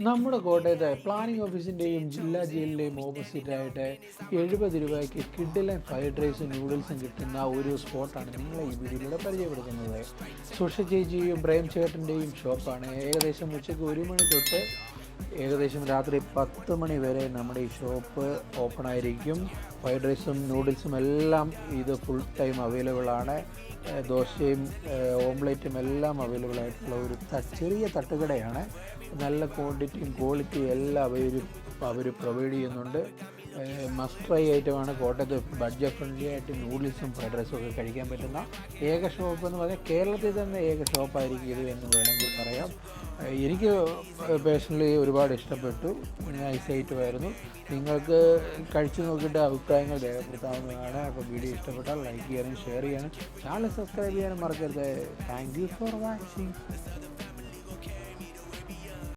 നമ്മുടെ കോട്ടയത്തെ പ്ലാനിംഗ് ഓഫീസിൻ്റെയും ജില്ലാ ജയിലിൻ്റെയും ഓപ്പോസിറ്റായിട്ട് 70 രൂപയ്ക്ക് കിഡിലൻ ഫ്രൈഡ് റൈസും നൂഡിൽസും കിട്ടുന്ന ഒരു സ്പോട്ടാണ് നിങ്ങളെ ഈ വീഡിയോയിലൂടെ പരിചയപ്പെടുത്തുന്നത്. സുഷ ചേച്ചിയും പ്രേം ചേട്ടൻ്റെയും ഷോപ്പാണ്. ഏകദേശം ഉച്ചയ്ക്ക് 1 മണി തൊട്ട് ഏകദേശം രാത്രി 10 മണി വരെ നമ്മുടെ ഈ ഷോപ്പ് ഓപ്പൺ ആയിരിക്കും. ഫ്രൈഡ് റൈസും നൂഡിൽസും എല്ലാം ഇത് ഫുൾ ടൈം അവൈലബിൾ ആണ്. ദോശയും ഓംലേറ്റും എല്ലാം അവൈലബിൾ ആയിട്ടുള്ള ഒരു ചെറിയ തട്ടുകടയാണ്. നല്ല ക്വാണ്ടിറ്റിയും ക്വാളിറ്റിയും എല്ലാം അവർ പ്രൊവൈഡ് ചെയ്യുന്നുണ്ട്. മസ്റ്റ് ട്രൈ ഐറ്റമാണ്. കോട്ടയത്ത് ബഡ്ജറ്റ് ഫ്രണ്ട്ലി ആയിട്ട് നൂഡിൽസും ഫ്രൈഡ് റൈസും ഒക്കെ കഴിക്കാൻ പറ്റുന്ന ഏക ഷോപ്പ് എന്ന് പറഞ്ഞാൽ കേരളത്തിൽ തന്നെ ഏക ഷോപ്പായിരിക്കും ഇത് എന്ന് വേണമെങ്കിൽ പറയാം. എനിക്ക് പേഴ്സണലി ഒരുപാട് ഇഷ്ടപ്പെട്ടു. നൈസ് ഐറ്റമായിരുന്നു. നിങ്ങൾക്ക് കഴിച്ചു നോക്കിയിട്ട് അഭിപ്രായങ്ങൾ രേഖപ്പെടുത്താവുന്നതാണ്. അപ്പോൾ വീഡിയോ ഇഷ്ടപ്പെട്ടാൽ ലൈക്ക് ചെയ്യാനും ഷെയർ ചെയ്യാനും ചാനൽ സബ്സ്ക്രൈബ് ചെയ്യാനും മറക്കരുത്. Thank you for watching.